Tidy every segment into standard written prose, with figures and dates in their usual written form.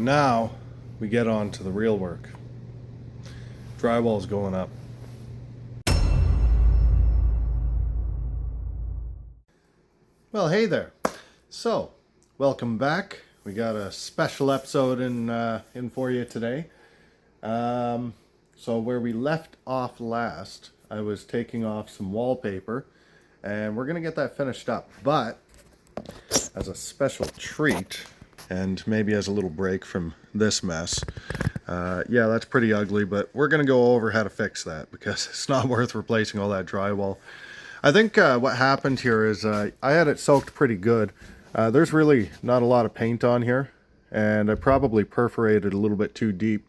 Now we get on to the real work. Drywall's going up. Well, hey there. So, welcome back. We got a special episode in for you today. So where we left off last, I was taking off some wallpaper, and we're gonna get that finished up. But as a special treat, and maybe as a little break from this mess, yeah, that's pretty ugly, but we're gonna go over how to fix that because it's not worth replacing all that drywall. I think what happened here is I had it soaked pretty good. There's really not a lot of paint on here, and I probably perforated a little bit too deep,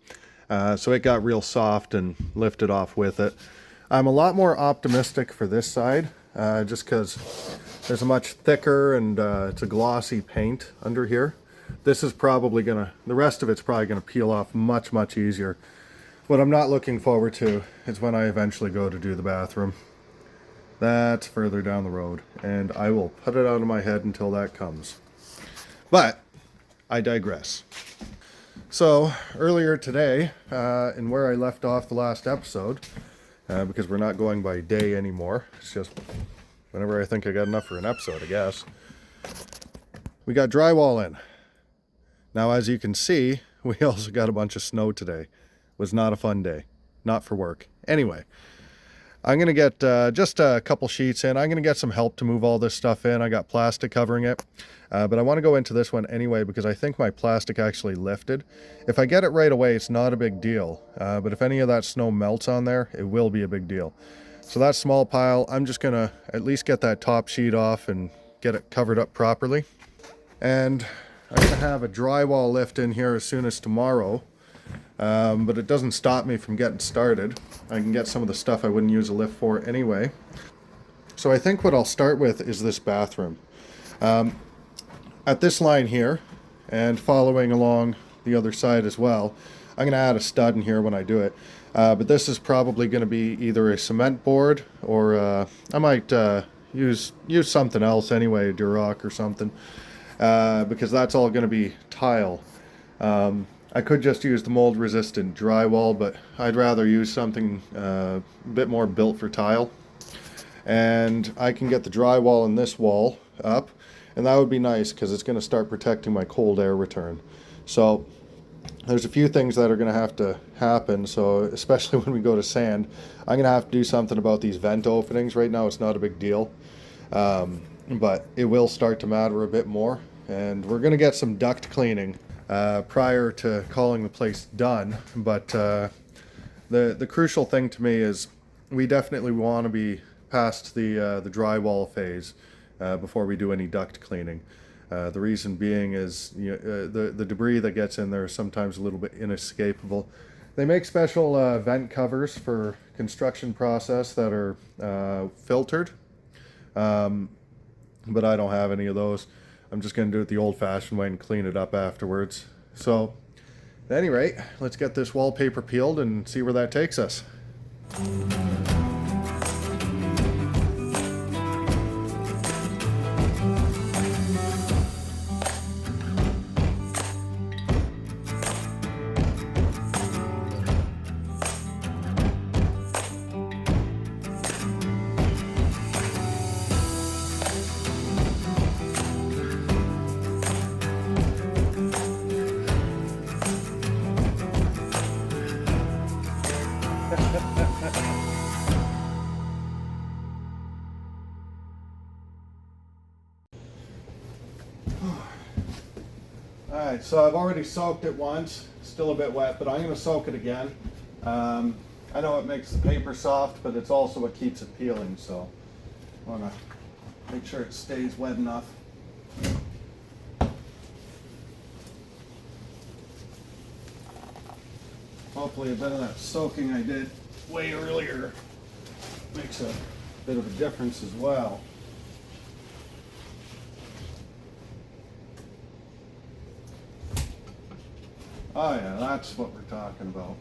so it got real soft and lifted off with it. I'm a lot more optimistic for this side, just because there's a much thicker and it's a glossy paint under here. This is probably gonna, the rest of it's probably gonna peel off much easier. What I'm not looking forward to is when I eventually go to do the bathroom. That's further down the road, and I will put it out of my head until that comes. But I digress. So earlier today, and where I left off the last episode, because we're not going by day anymore, it's just whenever I think I got enough for an episode, I guess. We got drywall in. Now, as you can see, we also got a bunch of snow today. It was not a fun day. Not for work. Anyway, I'm going to get just a couple sheets in. I'm going to get some help to move all this stuff in. I got plastic covering it. But I want to go into this one anyway because I think my plastic actually lifted. If I get it right away, it's not a big deal. But if any of that snow melts on there, it will be a big deal. So that small pile, I'm just going to at least get that top sheet off and get it covered up properly. And I'm going to have a drywall lift in here as soon as tomorrow. But it doesn't stop me from getting started. I can get some of the stuff I wouldn't use a lift for anyway. So I think what I'll start with is this bathroom. At this line here, and following along the other side as well, I'm going to add a stud in here when I do it. But this is probably going to be either a cement board, or I might use something else anyway, Durock or something, because that's all going to be tile. I could just use the mold resistant drywall, but I'd rather use something a bit more built for tile. And I can get the drywall in this wall up, and that would be nice because it's going to start protecting my cold air return. So there's a few things that are going to have to happen. So especially when we go to sand, I'm going to have to do something about these vent openings. Right now it's not a big deal, but it will start to matter a bit more. And we're going to get some duct cleaning prior to calling the place done. But the crucial thing to me is we definitely want to be past the drywall phase before we do any duct cleaning. The reason being is the debris that gets in there is sometimes a little bit inescapable. They make special vent covers for construction process that are filtered, but I don't have any of those. I'm just going to do it the old-fashioned way and clean it up afterwards. So, at any rate, let's get this wallpaper peeled and see where that takes us. Alright, so I've already soaked it once, still a bit wet, but I'm going to soak it again. I know it makes the paper soft, but it's also what keeps it peeling, so I want to make sure it stays wet enough. Hopefully a bit of that soaking I did way earlier makes a bit of a difference as well. Oh yeah, that's what we're talking about.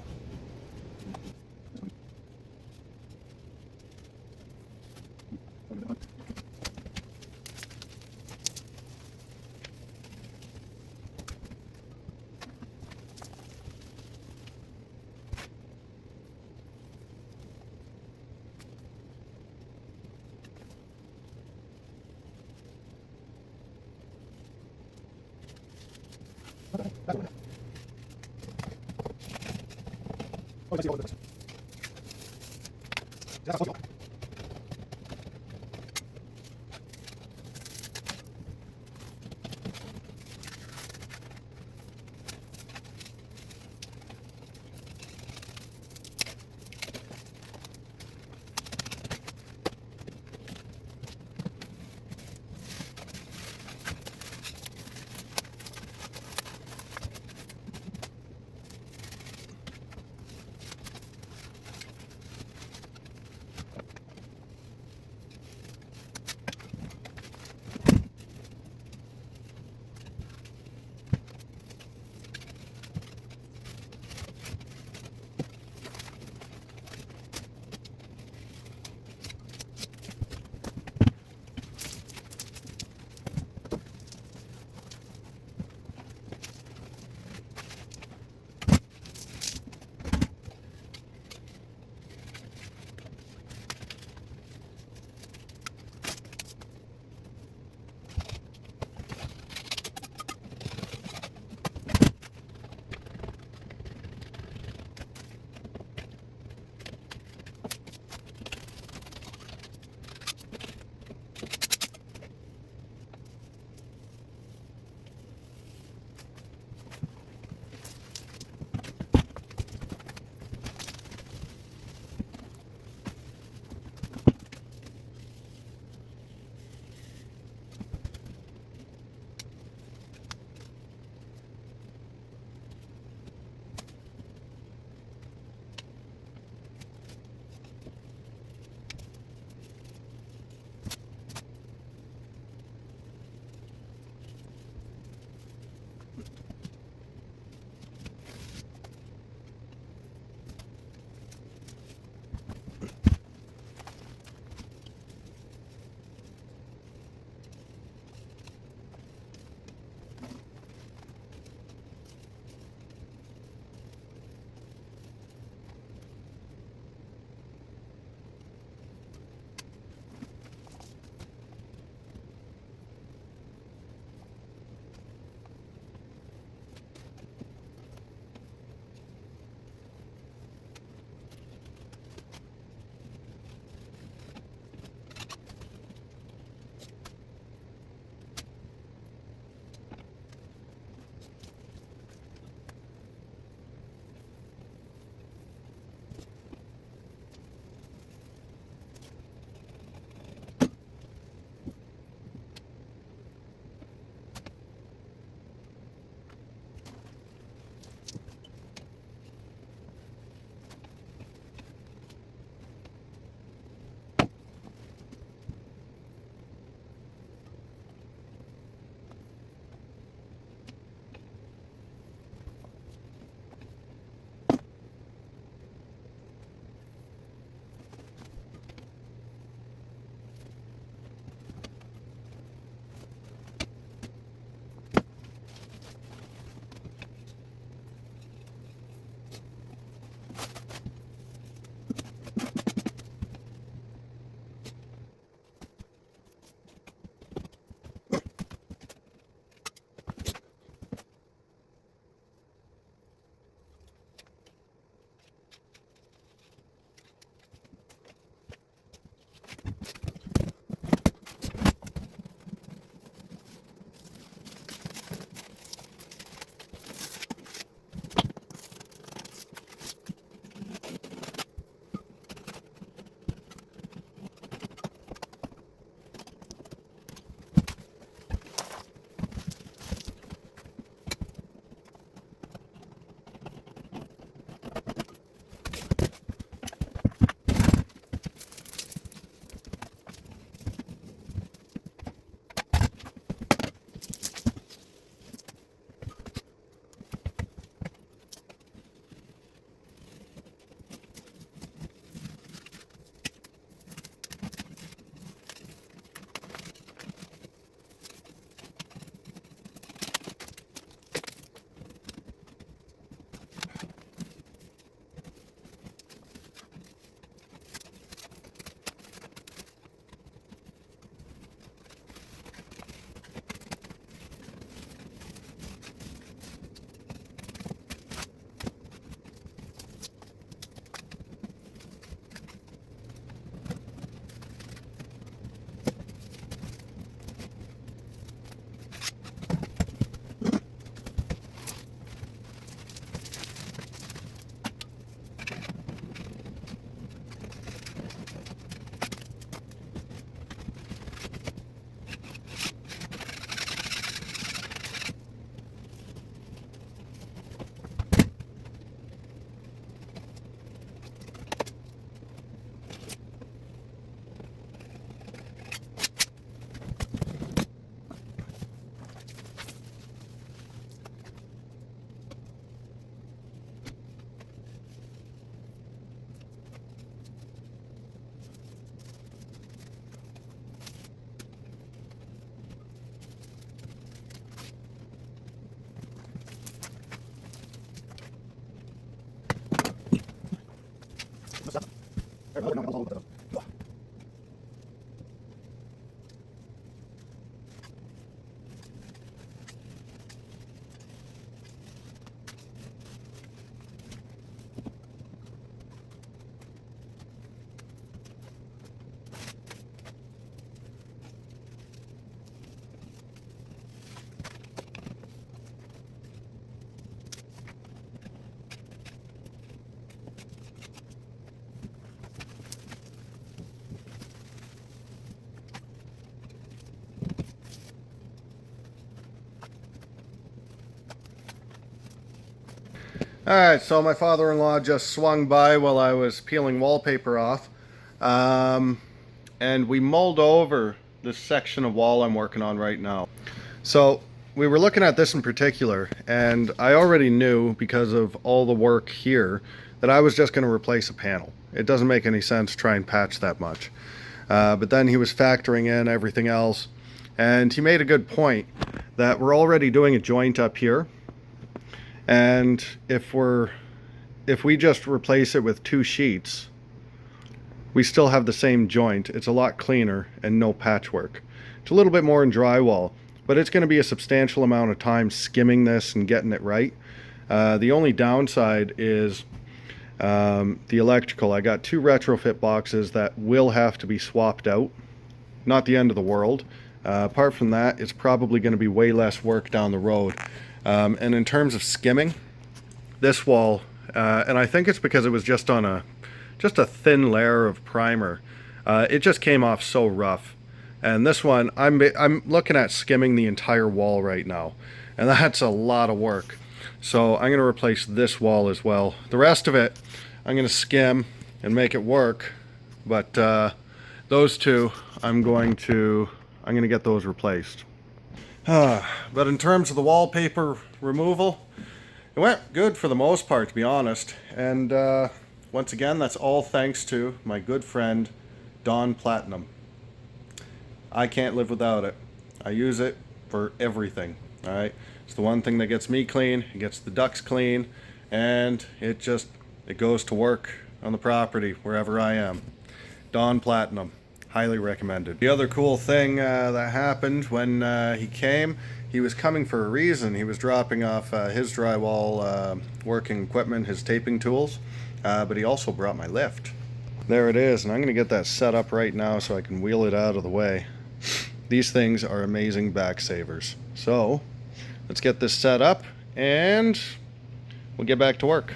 Alright, so my father-in-law just swung by while I was peeling wallpaper off. And we mulled over this section of wall I'm working on right now. So we were looking at this in particular, and I already knew, because of all the work here, that I was just going to replace a panel. It doesn't make any sense to try and patch that much. But then he was factoring in everything else, and he made a good point that we're already doing a joint up here. And if we just replace it with 2 sheets, we still have the same joint. It's a lot cleaner and no patchwork. It's a little bit more in drywall, but it's going to be a substantial amount of time skimming this and getting it right. The only downside is the electrical. I got 2 retrofit boxes that will have to be swapped out. Not the end of the world. Apart from that, it's probably going to be way less work down the road. And in terms of skimming, this wall, and I think it's because it was just on a thin layer of primer, it just came off so rough. And this one, I'm looking at skimming the entire wall right now, and that's a lot of work. So I'm going to replace this wall as well. The rest of it, I'm going to skim and make it work. But those 2, I'm going to get those replaced. But in terms of the wallpaper removal, it went good for the most part, to be honest. And once again, that's all thanks to my good friend Dawn Platinum. I can't live without it. I use it for everything. All right, it's the one thing that gets me clean, it gets the ducks clean, and it goes to work on the property wherever I am. Dawn Platinum. Highly recommended. The other cool thing that happened when he came, he was coming for a reason. He was dropping off his drywall working equipment, his taping tools, but he also brought my lift. There it is, and I'm going to get that set up right now so I can wheel it out of the way. These things are amazing back savers. So let's get this set up and we'll get back to work.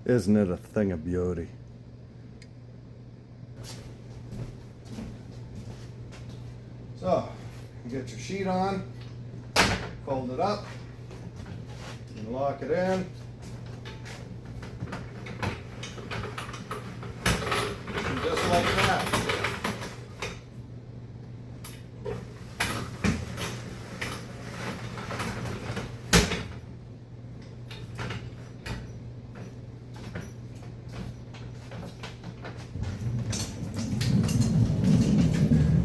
Isn't it a thing of beauty? So, you get your sheet on, fold it up, and lock it in. And just like that.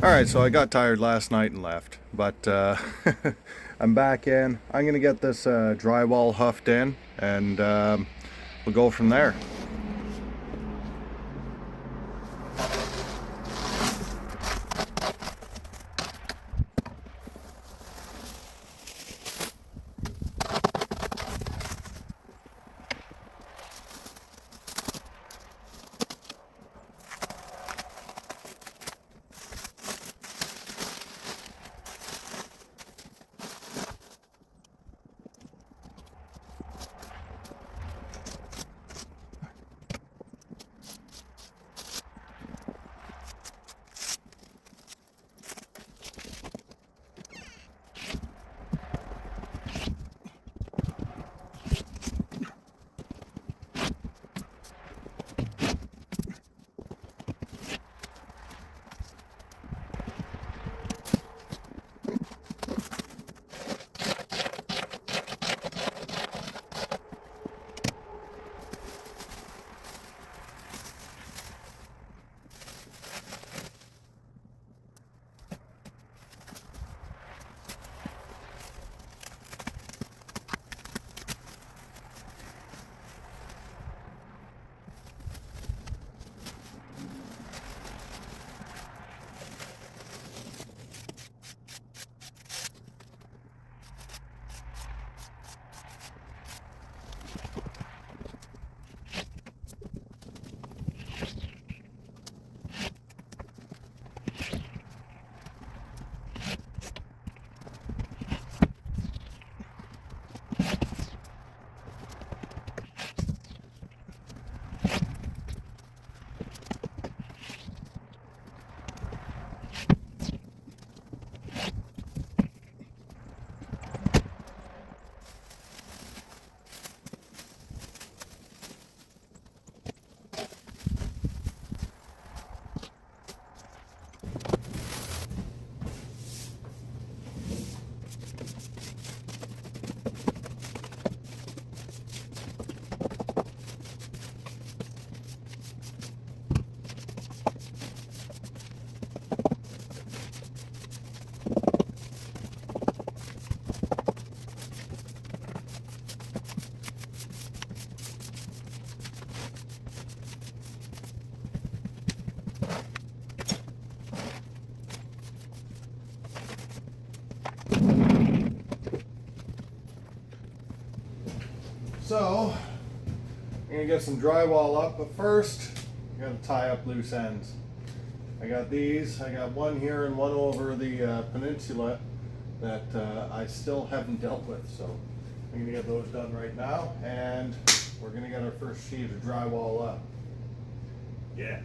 Alright, so I got tired last night and left, but I'm back in. I'm going to get this drywall huffed in, and we'll go from there. So, I'm gonna get some drywall up, but first, I gotta tie up loose ends. I got these. I got one here and one over the peninsula that I still haven't dealt with. So, I'm gonna get those done right now, and we're gonna get our first sheet of drywall up. Yeah.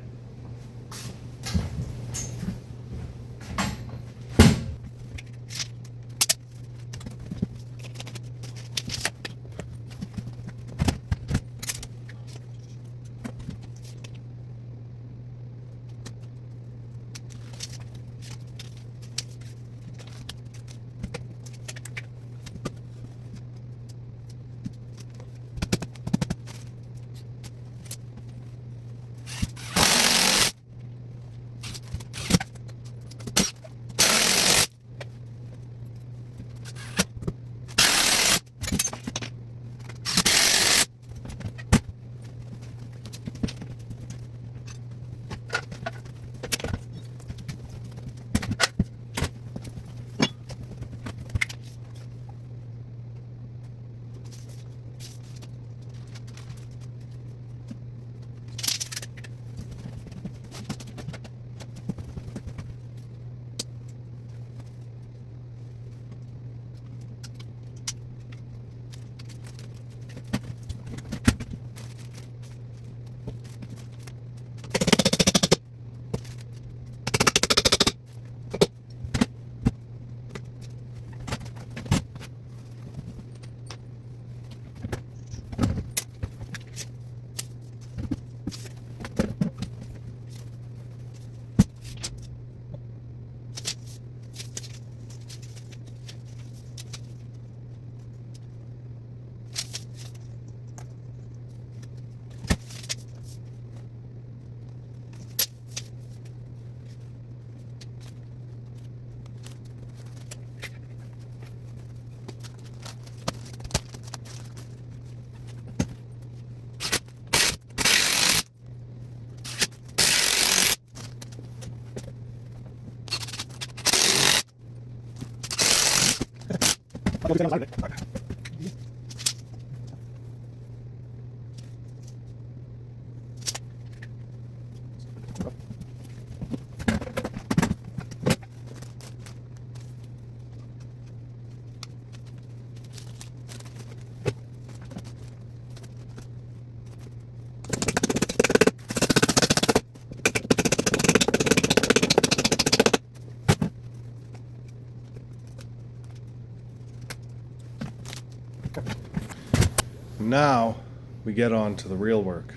Now we get on to the real work.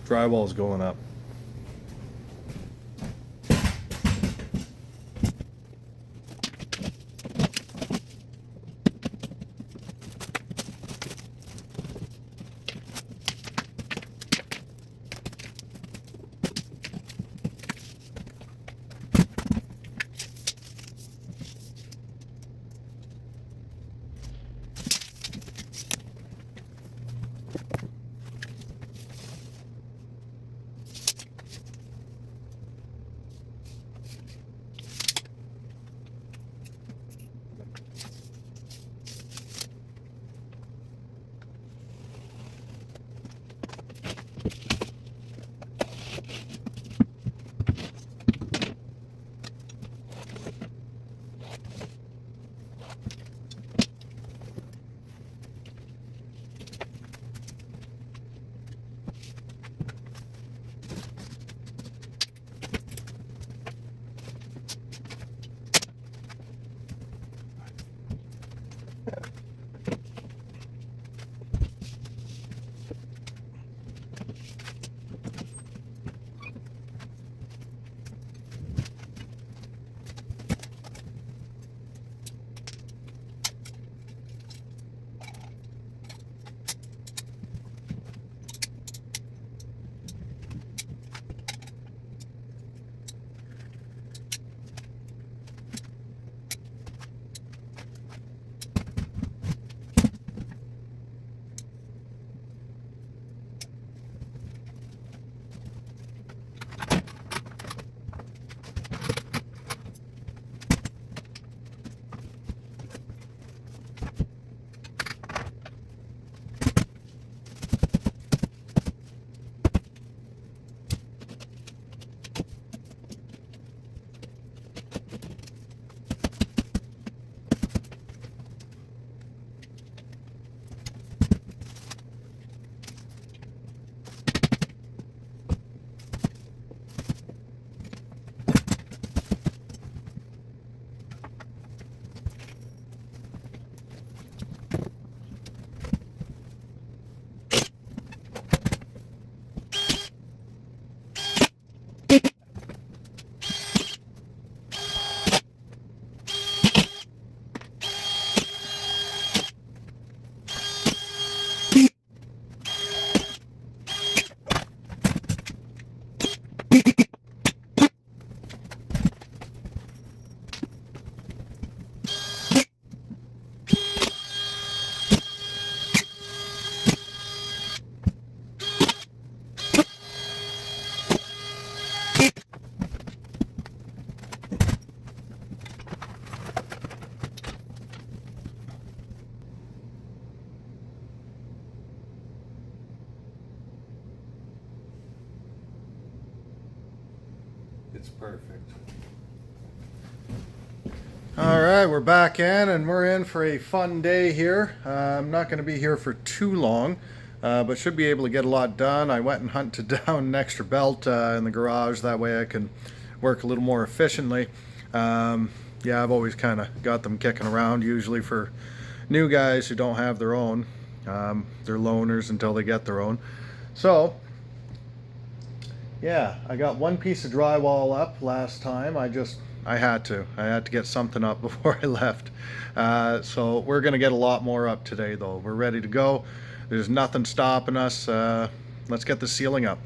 Drywall's going up. It's perfect. All right, we're back in, and we're in for a fun day here. I'm not going to be here for too long, but should be able to get a lot done. I went and hunted down an extra belt in the garage. That way I can work a little more efficiently. Yeah, I've always kind of got them kicking around, usually for new guys who don't have their own. They're loners until they get their own. So, yeah, I got one piece of drywall up last time. I had to get something up before I left. So we're gonna get a lot more up today though. We're ready to go. There's nothing stopping us. Let's get the ceiling up.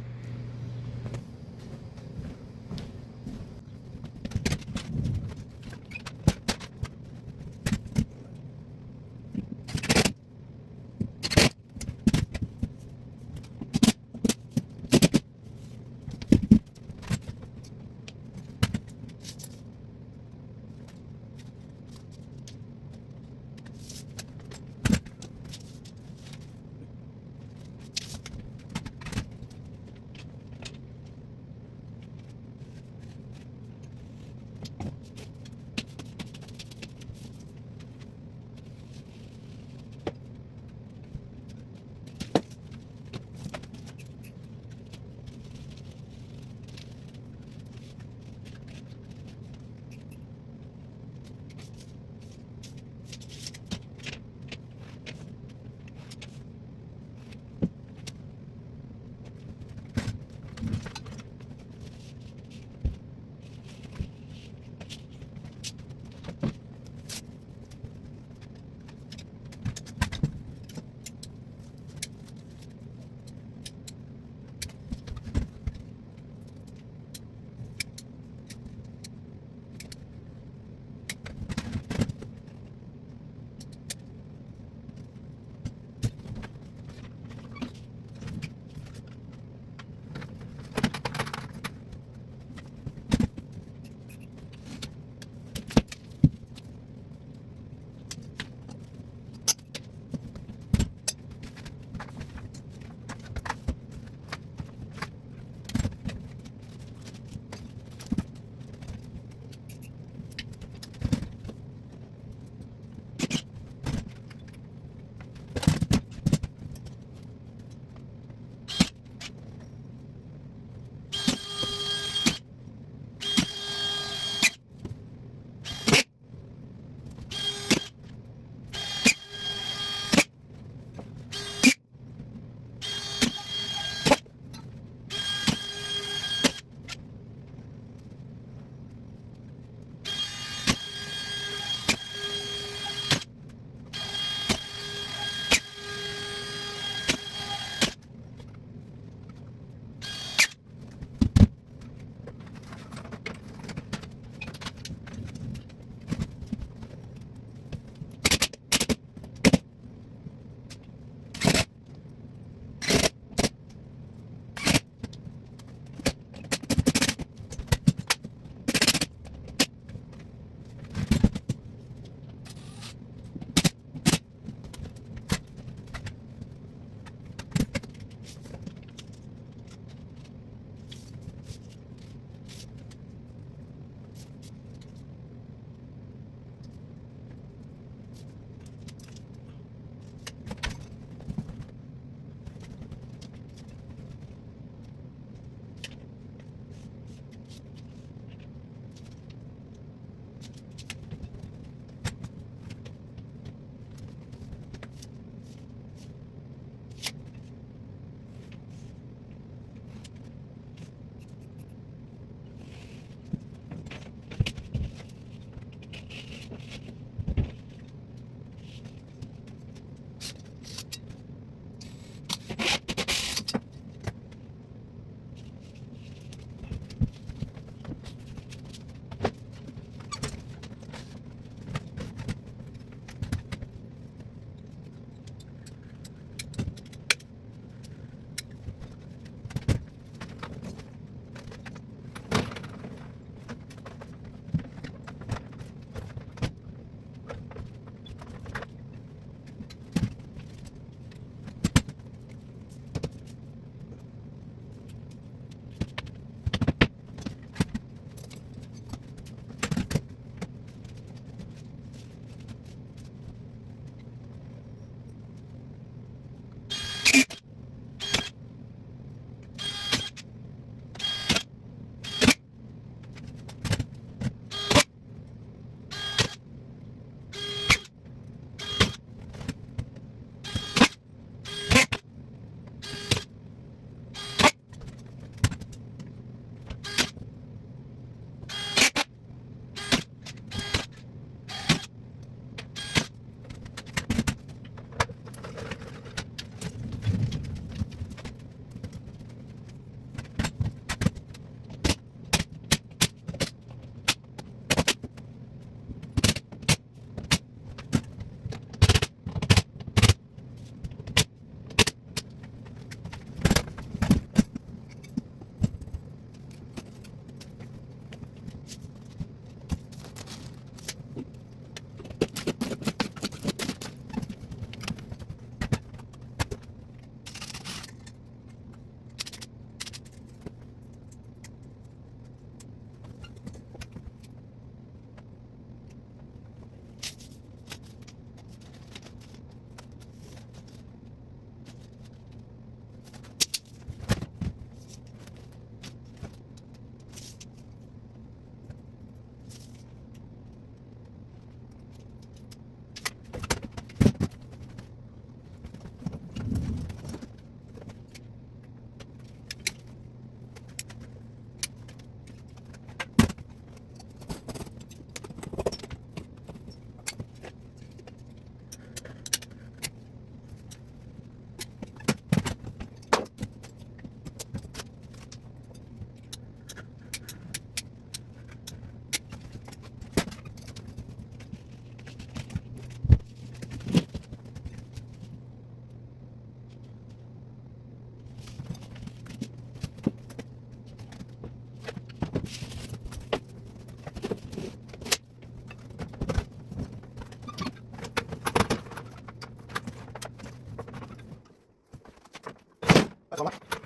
That's all right.